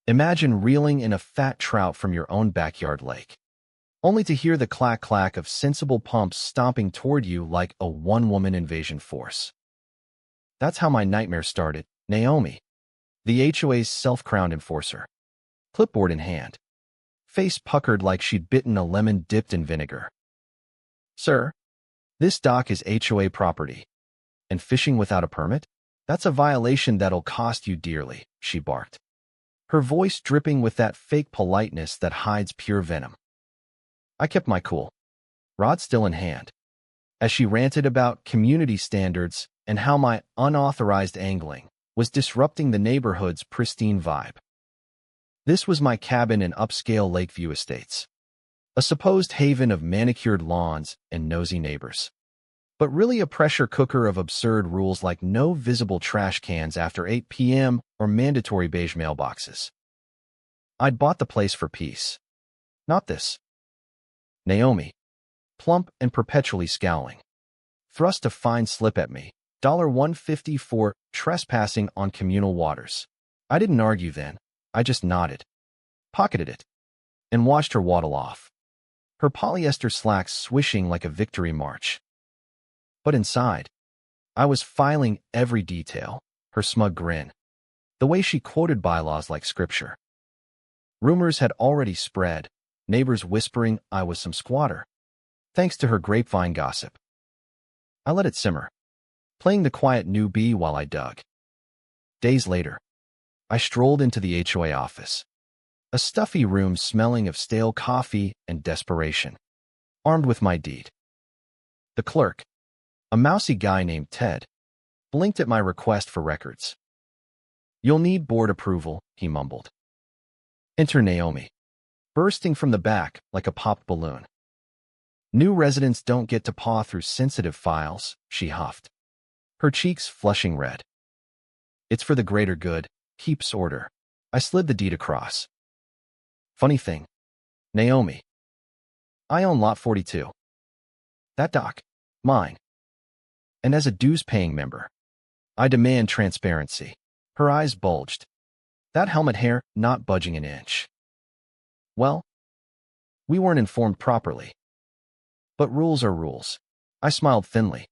Imagine reeling in a fat trout from your own backyard lake, only to hear the clack-clack of sensible pumps stomping toward you like a one-woman invasion force. That's how my nightmare started. Naomi, the HOA's self-crowned enforcer, clipboard in hand, face puckered like she'd bitten a lemon dipped in vinegar. "Sir, this dock is HOA property, and fishing without a permit? That's a violation that'll cost you dearly," she barked, her voice dripping with that fake politeness that hides pure venom. I kept my cool, rod still in hand, as she ranted about community standards and how my unauthorized angling was disrupting the neighborhood's pristine vibe. This was my cabin in upscale Lakeview Estates, a supposed haven of manicured lawns and nosy neighbors, but really a pressure cooker of absurd rules like no visible trash cans after 8 p.m. or mandatory beige mailboxes. I'd bought the place for peace, not this. Naomi, plump and perpetually scowling, thrust a fine slip at me, $1.50 for trespassing on communal waters. I didn't argue then. I just nodded, pocketed it, and watched her waddle off, her polyester slacks swishing like a victory march. But inside, I was filing every detail, her smug grin, the way she quoted bylaws like scripture. Rumors had already spread, neighbors whispering I was some squatter, thanks to her grapevine gossip. I let it simmer, playing the quiet newbie while I dug. Days later, I strolled into the HOA office, a stuffy room smelling of stale coffee and desperation, armed with my deed. The clerk, a mousy guy named Ted, blinked at my request for records. "You'll need board approval," he mumbled. Enter Naomi, bursting from the back like a popped balloon. "New residents don't get to paw through sensitive files," she huffed, her cheeks flushing red. "It's for the greater good. Keeps order." I slid the deed across. "Funny thing, Naomi, I own lot 42. That dock, mine. And as a dues-paying member, I demand transparency." Her eyes bulged, that helmet hair not budging an inch. "Well, we weren't informed properly. But rules are rules." I smiled thinly.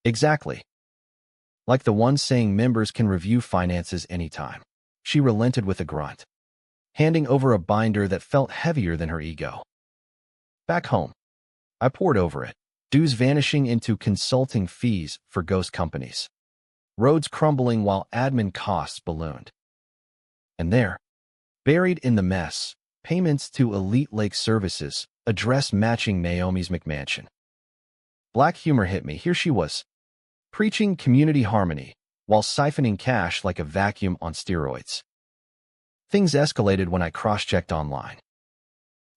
"Exactly. Like the one saying members can review finances anytime." She relented with a grunt, handing over a binder that felt heavier than her ego. Back home, I pored over it, dues vanishing into consulting fees for ghost companies, roads crumbling while admin costs ballooned. And there, buried in the mess, payments to Elite Lake Services, address matching Naomi's McMansion. Black humor hit me. Here she was, preaching community harmony while siphoning cash like a vacuum on steroids. Things escalated when I cross-checked online.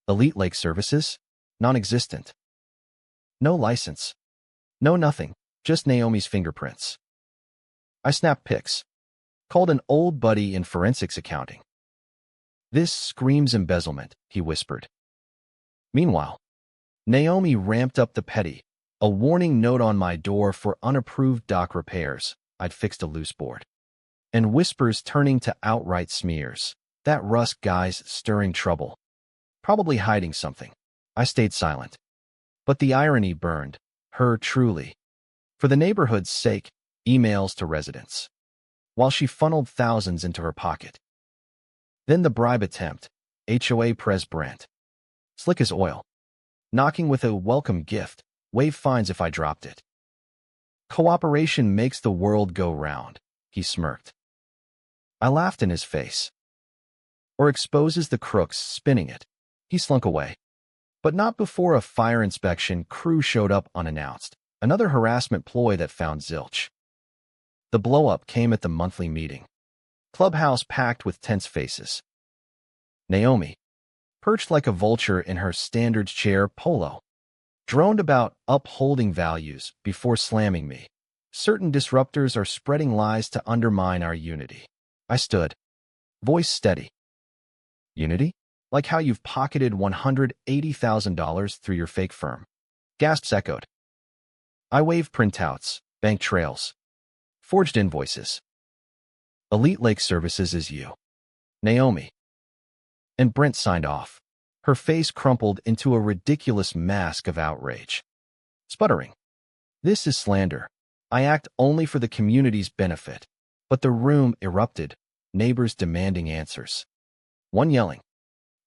Elite Lake Services? Non-existent. No license. No nothing. Just Naomi's fingerprints. I snapped pics. Called an old buddy in forensics accounting. "This screams embezzlement," he whispered. Meanwhile, Naomi ramped up the petty, a warning note on my door for unapproved dock repairs. I'd fixed a loose board. And whispers turning to outright smears. That Rusk guy's stirring trouble. Probably hiding something. I stayed silent. But the irony burned, her truly. For the neighborhood's sake, emails to residents, while she funneled thousands into her pocket. Then the bribe attempt, HOA Pres Brent. Slick as oil. Knocking with a welcome gift, waive fines if I dropped it. "Cooperation makes the world go round," he smirked. I laughed in his face. "Or exposes the crooks spinning it." He slunk away. But not before a fire inspection crew showed up unannounced, another harassment ploy that found zilch. The blow-up came at the monthly meeting. Clubhouse packed with tense faces. Naomi, perched like a vulture in her standards chair polo, droned about upholding values before slamming me. "Certain disruptors are spreading lies to undermine our unity." I stood, voice steady. "Unity? Like how you've pocketed $180,000 through your fake firm." Gasps echoed. I waved printouts, bank trails, forged invoices. "Elite Lake Services is you. Naomi. And Brent signed off. Her face crumpled into a ridiculous mask of outrage. Sputtering. This is slander. I act only for the community's benefit. But the room erupted, neighbors demanding answers. One yelling,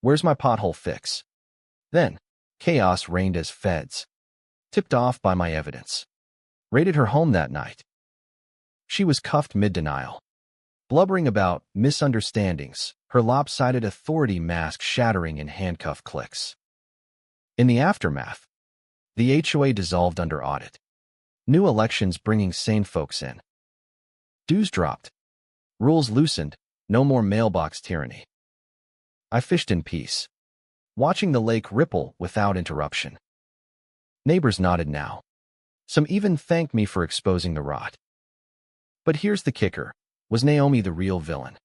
"Where's my pothole fix?" Then, chaos reigned as feds, tipped off by my evidence, raided her home that night. She was cuffed mid-denial, blubbering about misunderstandings, her lopsided authority mask shattering in handcuff clicks. In the aftermath, the HOA dissolved under audit. New elections bringing sane folks in. Dues dropped. Rules loosened. No more mailbox tyranny. I fished in peace, watching the lake ripple without interruption. Neighbors nodded now. Some even thanked me for exposing the rot. But here's the kicker. Was Naomi the real villain?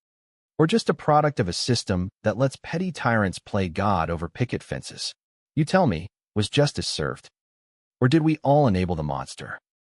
Or just a product of a system that lets petty tyrants play God over picket fences? You tell me, was justice served? Or did we all enable the monster?